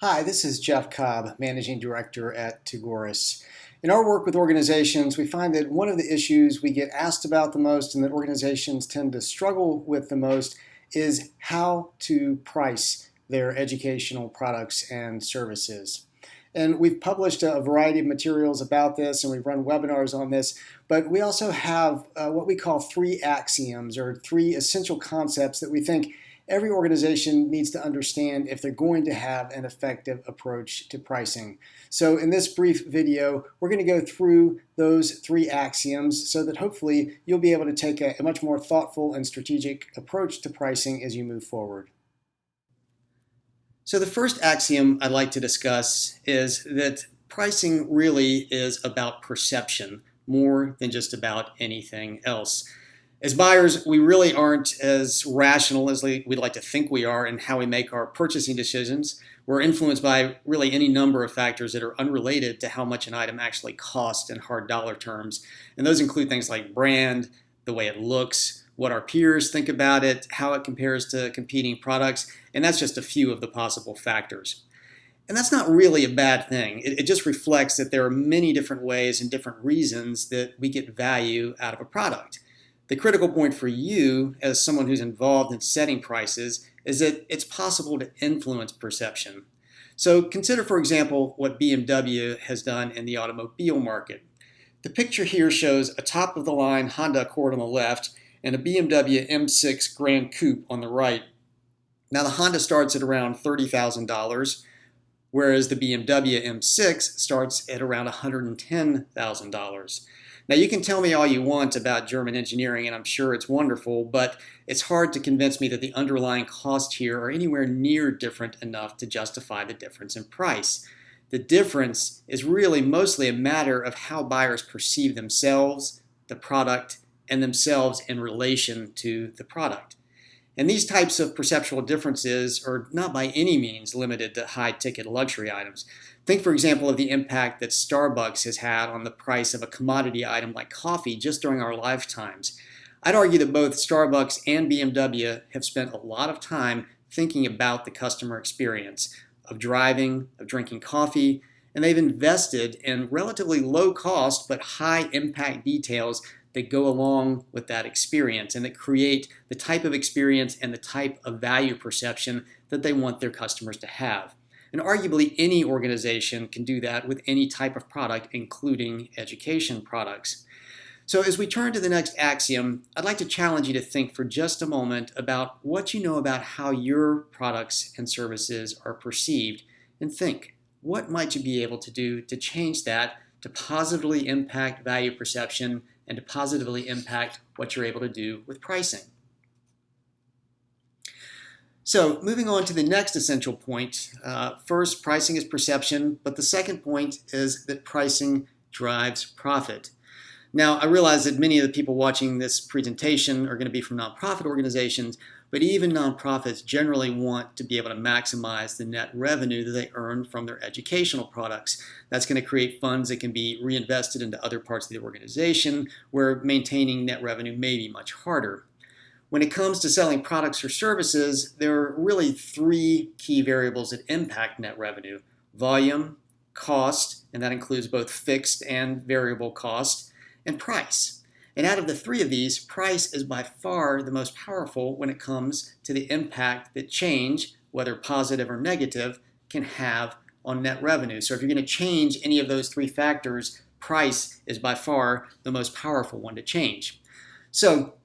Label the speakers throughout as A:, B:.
A: Hi, this is Jeff Cobb, Managing Director at Tugoris. In our work with organizations, we find that one of the issues we get asked about the most and that organizations tend to struggle with the most is how to price their educational products and services. And we've published a variety of materials about this and we've run webinars on this, but we also have what we call 3 axioms or 3 essential concepts that we think every organization needs to understand if they're going to have an effective approach to pricing. So in this brief video, we're going to go through those 3 axioms so that hopefully you'll be able to take a much more thoughtful and strategic approach to pricing as you move forward. So the first axiom I'd like to discuss is that pricing really is about perception more than just about anything else. As buyers, we really aren't as rational as we'd like to think we are in how we make our purchasing decisions. We're influenced by really any number of factors that are unrelated to how much an item actually costs in hard dollar terms. And those include things like brand, the way it looks, what our peers think about it, how it compares to competing products, and that's just a few of the possible factors. And that's not really a bad thing. It just reflects that there are many different ways and different reasons that we get value out of a product. The critical point for you, as someone who's involved in setting prices, is that it's possible to influence perception. So consider, for example, what BMW has done in the automobile market. The picture here shows a top-of-the-line Honda Accord on the left and a BMW M6 Grand Coupe on the right. Now the Honda starts at around $30,000, whereas the BMW M6 starts at around $110,000. Now you can tell me all you want about German engineering, and I'm sure it's wonderful, but it's hard to convince me that the underlying costs here are anywhere near different enough to justify the difference in price. The difference is really mostly a matter of how buyers perceive themselves, the product, and themselves in relation to the product. And these types of perceptual differences are not by any means limited to high-ticket luxury items. Think, for example, of the impact that Starbucks has had on the price of a commodity item like coffee just during our lifetimes. I'd argue that both Starbucks and BMW have spent a lot of time thinking about the customer experience of driving, of drinking coffee, and they've invested in relatively low cost but high impact details that go along with that experience and that create the type of experience and the type of value perception that they want their customers to have. And arguably any organization can do that with any type of product, including education products. So as we turn to the next axiom, I'd like to challenge you to think for just a moment about what you know about how your products and services are perceived, and think, what might you be able to do to change that to positively impact value perception and to positively impact what you're able to do with pricing. So moving on to the next essential point. First, pricing is perception, but the second point is that pricing drives profit. Now, I realize that many of the people watching this presentation are going to be from nonprofit organizations, but even nonprofits generally want to be able to maximize the net revenue that they earn from their educational products. That's going to create funds that can be reinvested into other parts of the organization where maintaining net revenue may be much harder. When it comes to selling products or services, there are really 3 key variables that impact net revenue: volume, cost, and that includes both fixed and variable cost, and price. And out of the 3 of these, price is by far the most powerful when it comes to the impact that change, whether positive or negative, can have on net revenue. So if you're going to change any of those 3 factors, price is by far the most powerful one to change. So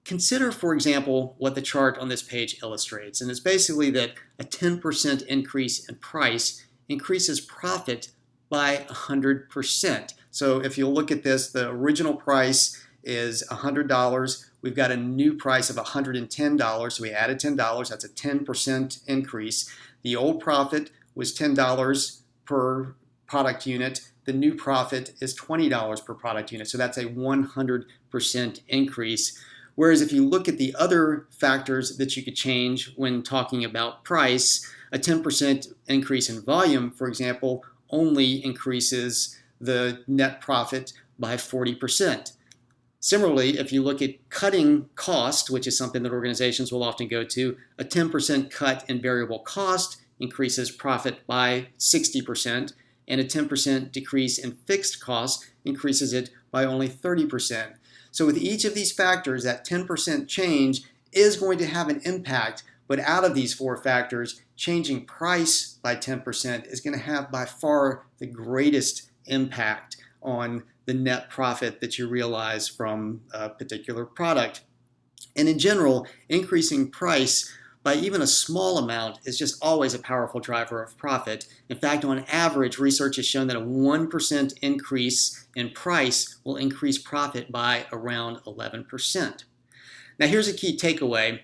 A: consider, for example, what the chart on this page illustrates. And it's basically that a 10% increase in price increases profit by 100%. So if you look at this, the original price is $100. We've got a new price of $110. So we added $10. That's a 10% increase. The old profit was $10 per product unit. The new profit is $20 per product unit. So that's a 100% increase. Whereas if you look at the other factors that you could change when talking about price, a 10% increase in volume, for example, only increases the net profit by 40%. Similarly, if you look at cutting cost, which is something that organizations will often go to, a 10% cut in variable cost increases profit by 60%, and a 10% decrease in fixed costs increases it by only 30%. So with each of these factors, that 10% change is going to have an impact, but out of these four factors, changing price by 10% is going to have by far the greatest impact on the net profit that you realize from a particular product. And in general, increasing price by even a small amount is just always a powerful driver of profit. In fact, on average, research has shown that a 1% increase in price will increase profit by around 11%. Now, here's a key takeaway.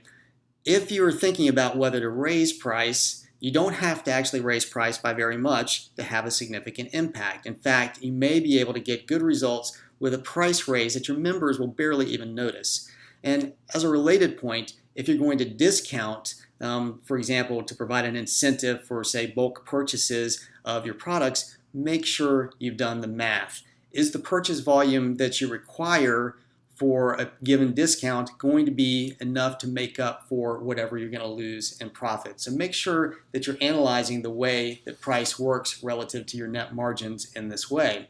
A: If you're thinking about whether to raise price, you don't have to actually raise price by very much to have a significant impact. In fact, you may be able to get good results with a price raise that your members will barely even notice. And as a related point, if you're going to discount, for example, to provide an incentive for, say, bulk purchases of your products, make sure you've done the math. Is the purchase volume that you require for a given discount going to be enough to make up for whatever you're going to lose in profit? So make sure that you're analyzing the way that price works relative to your net margins in this way.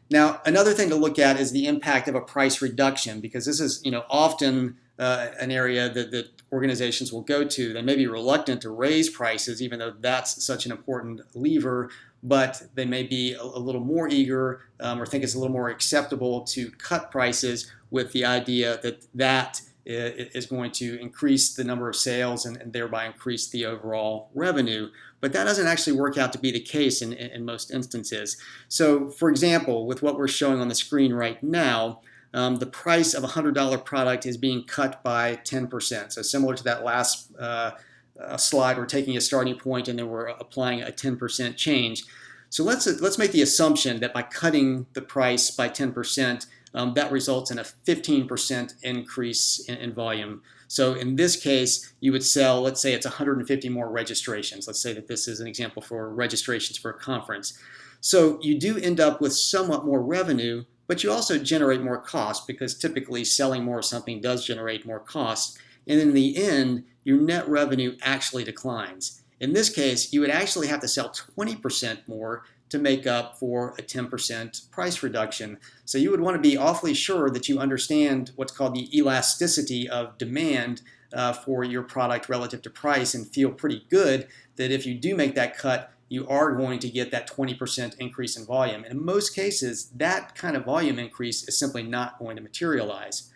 A: Now, another thing to look at is the impact of a price reduction, because this is often an area that organizations will go to. They may be reluctant to raise prices, even though that's such an important lever, but they may be a little more eager or think it's a little more acceptable to cut prices with the idea that that is going to increase the number of sales and thereby increase the overall revenue. But that doesn't actually work out to be the case in most instances. So, for example, with what we're showing on the screen right now, the price of a $100 product is being cut by 10%. So similar to that last slide, we're taking a starting point and then we're applying a 10% change. So let's make the assumption that by cutting the price by 10%, that results in a 15% increase in volume. So in this case, you would sell, let's say it's 150 more registrations. Let's say that this is an example for registrations for a conference. So you do end up with somewhat more revenue, but you also generate more cost, because typically selling more of something does generate more cost. And in the end, your net revenue actually declines. In this case, you would actually have to sell 20% more to make up for a 10% price reduction. So you would want to be awfully sure that you understand what's called the elasticity of demand for your product relative to price, and feel pretty good that if you do make that cut, you are going to get that 20% increase in volume. And in most cases, that kind of volume increase is simply not going to materialize.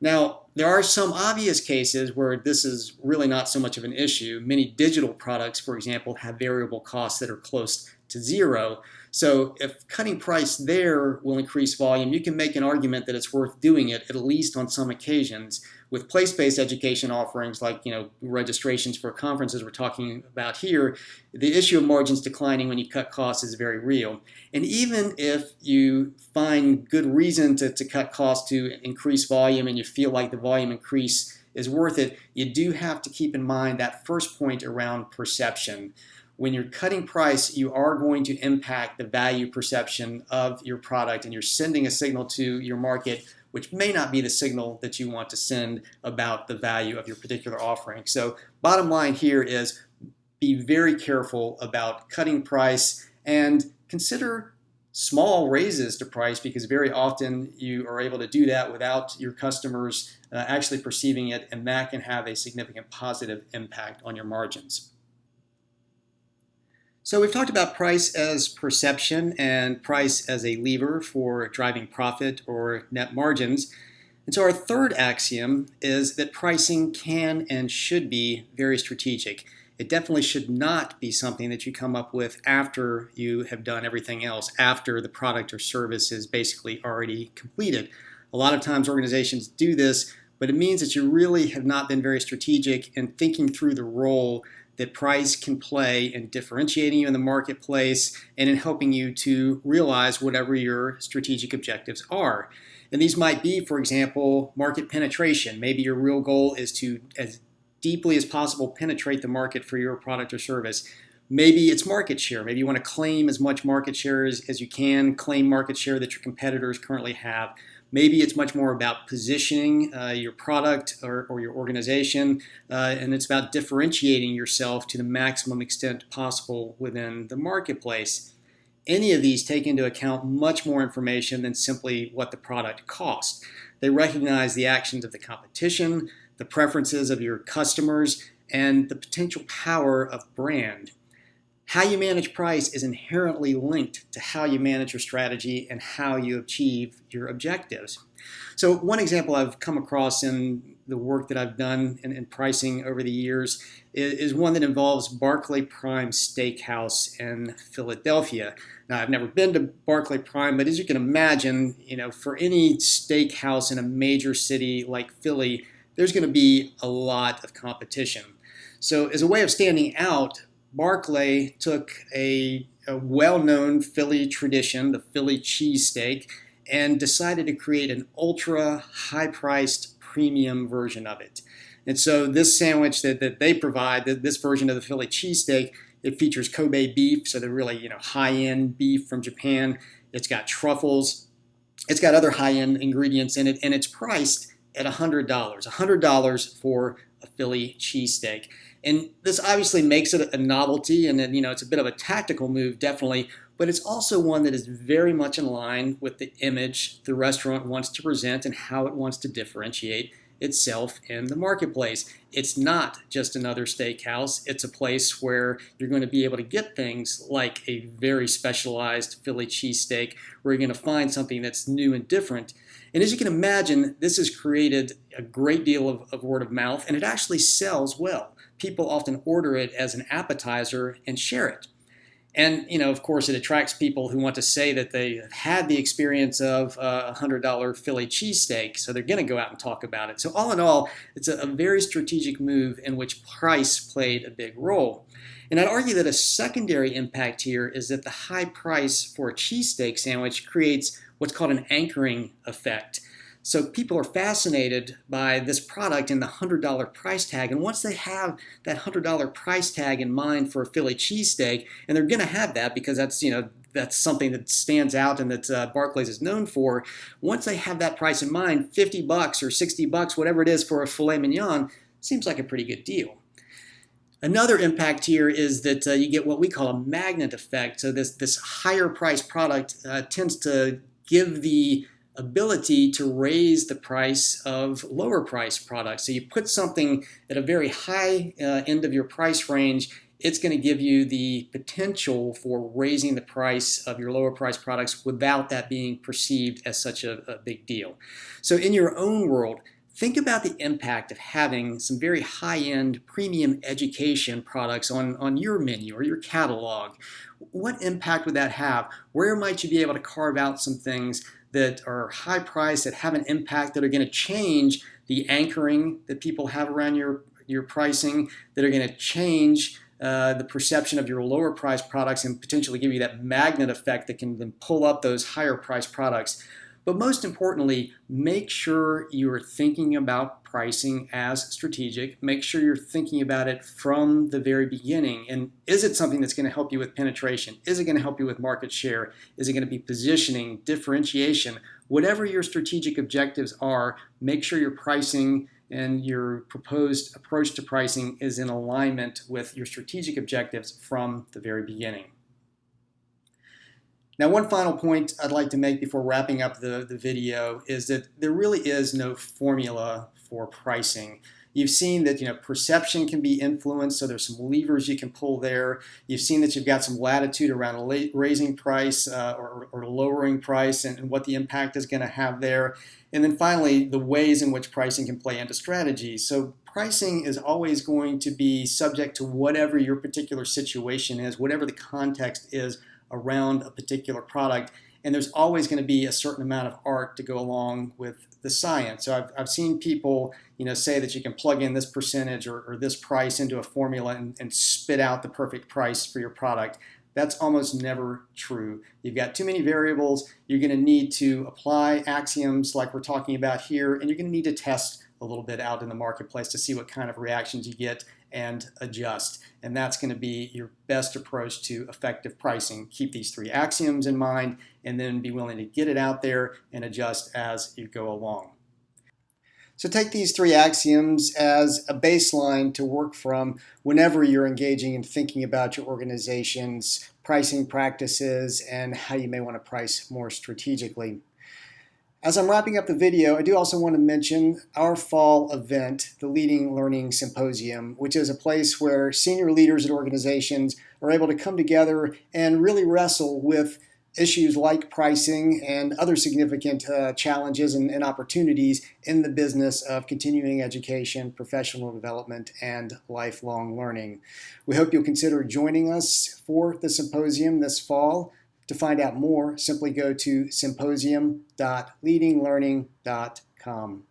A: Now, there are some obvious cases where this is really not so much of an issue. Many digital products, for example, have variable costs that are close to zero. So if cutting price there will increase volume, you can make an argument that it's worth doing it, at least on some occasions. With place-based education offerings like registrations for conferences we're talking about here, the issue of margins declining when you cut costs is very real. And even if you find good reason to cut costs to increase volume, and you feel like the volume increase is worth it, you do have to keep in mind that first point around perception. When you're cutting price, you are going to impact the value perception of your product, and you're sending a signal to your market which may not be the signal that you want to send about the value of your particular offering. So bottom line here is be very careful about cutting price, and consider small raises to price, because very often you are able to do that without your customers actually perceiving it, and that can have a significant positive impact on your margins. So we've talked about price as perception and price as a lever for driving profit or net margins. And so our third axiom is that pricing can and should be very strategic. It definitely should not be something that you come up with after you have done everything else, after the product or service is basically already completed. A lot of times organizations do this, but it means that you really have not been very strategic in thinking through the role that price can play in differentiating you in the marketplace and in helping you to realize whatever your strategic objectives are. And these might be, for example, market penetration. Maybe your real goal is to, as deeply as possible, penetrate the market for your product or service. Maybe it's market share. Maybe you want to claim as much market share as you can, claim market share that your competitors currently have. Maybe it's much more about positioning your product or your organization, and it's about differentiating yourself to the maximum extent possible within the marketplace. Any of these take into account much more information than simply what the product costs. They recognize the actions of the competition, the preferences of your customers, and the potential power of brand. How you manage price is inherently linked to how you manage your strategy and how you achieve your objectives. So one example I've come across in the work that I've done in pricing over the years is one that involves Barclay Prime Steakhouse in Philadelphia. Now, I've never been to Barclay Prime, but as you can imagine, for any steakhouse in a major city like Philly, there's going to be a lot of competition. So as a way of standing out, Barclay took a well-known Philly tradition, the Philly cheesesteak, and decided to create an ultra high-priced premium version of it. And so this sandwich that they provide, this version of the Philly cheesesteak, it features Kobe beef, so they're really high-end beef from Japan. It's got truffles. It's got other high-end ingredients in it, and it's priced at $100. $100 for a Philly cheesesteak. And this obviously makes it a novelty, and it's a bit of a tactical move, definitely, but it's also one that is very much in line with the image the restaurant wants to present and how it wants to differentiate itself in the marketplace. It's not just another steakhouse. It's a place where you're going to be able to get things like a very specialized Philly cheesesteak, where you're going to find something that's new and different. And as you can imagine, this has created a great deal of word of mouth, and it actually sells well. People often order it as an appetizer and share it. And, of course, it attracts people who want to say that they have had the experience of a $100 Philly cheesesteak, so they're going to go out and talk about it. So all in all, it's a very strategic move in which price played a big role. And I'd argue that a secondary impact here is that the high price for a cheesesteak sandwich creates what's called an anchoring effect. So people are fascinated by this product and the $100 price tag. And once they have that $100 price tag in mind for a Philly cheesesteak, and they're going to have that because that's something that stands out and that Barclays is known for. Once they have that price in mind, $50 or $60, whatever it is for a filet mignon, seems like a pretty good deal. Another impact here is that you get what we call a magnet effect. So this higher price product tends to give the ability to raise the price of lower price products. So you put something at a very high end of your price range, it's going to give you the potential for raising the price of your lower price products without that being perceived as such a big deal. So in your own world, think about the impact of having some very high-end premium education products on your menu or your catalog. What impact would that have? Where might you be able to carve out some things that are high price, that have an impact, that are going to change the anchoring that people have around your pricing, that are going to change the perception of your lower price products and potentially give you that magnet effect that can then pull up those higher price products. But most importantly, make sure you're thinking about pricing as strategic. Make sure you're thinking about it from the very beginning. And is it something that's going to help you with penetration? Is it going to help you with market share? Is it going to be positioning, differentiation? Whatever your strategic objectives are, make sure your pricing and your proposed approach to pricing is in alignment with your strategic objectives from the very beginning. Now, one final point I'd like to make before wrapping up the video is that there really is no formula for pricing. You've seen that perception can be influenced, so there's some levers you can pull there. You've seen that you've got some latitude around raising price or lowering price and what the impact is going to have there. And then finally, the ways in which pricing can play into strategy. So pricing is always going to be subject to whatever your particular situation is, whatever the context is around a particular product, and there's always going to be a certain amount of art to go along with the science. So I've seen people say that you can plug in this percentage or this price into a formula and spit out the perfect price for your product. That's almost never true. You've got too many variables. You're going to need to apply axioms like we're talking about here, and you're going to need to test a little bit out in the marketplace to see what kind of reactions you get and adjust. And that's going to be your best approach to effective pricing. Keep these 3 axioms in mind and then be willing to get it out there and adjust as you go along. So take these 3 axioms as a baseline to work from whenever you're engaging in thinking about your organization's pricing practices and how you may want to price more strategically. As I'm wrapping up the video, I do also want to mention our fall event, the Leading Learning Symposium, which is a place where senior leaders at organizations are able to come together and really wrestle with issues like pricing and other significant challenges and opportunities in the business of continuing education, professional development, and lifelong learning. We hope you'll consider joining us for the symposium this fall. To find out more, simply go to symposium.leadinglearning.com.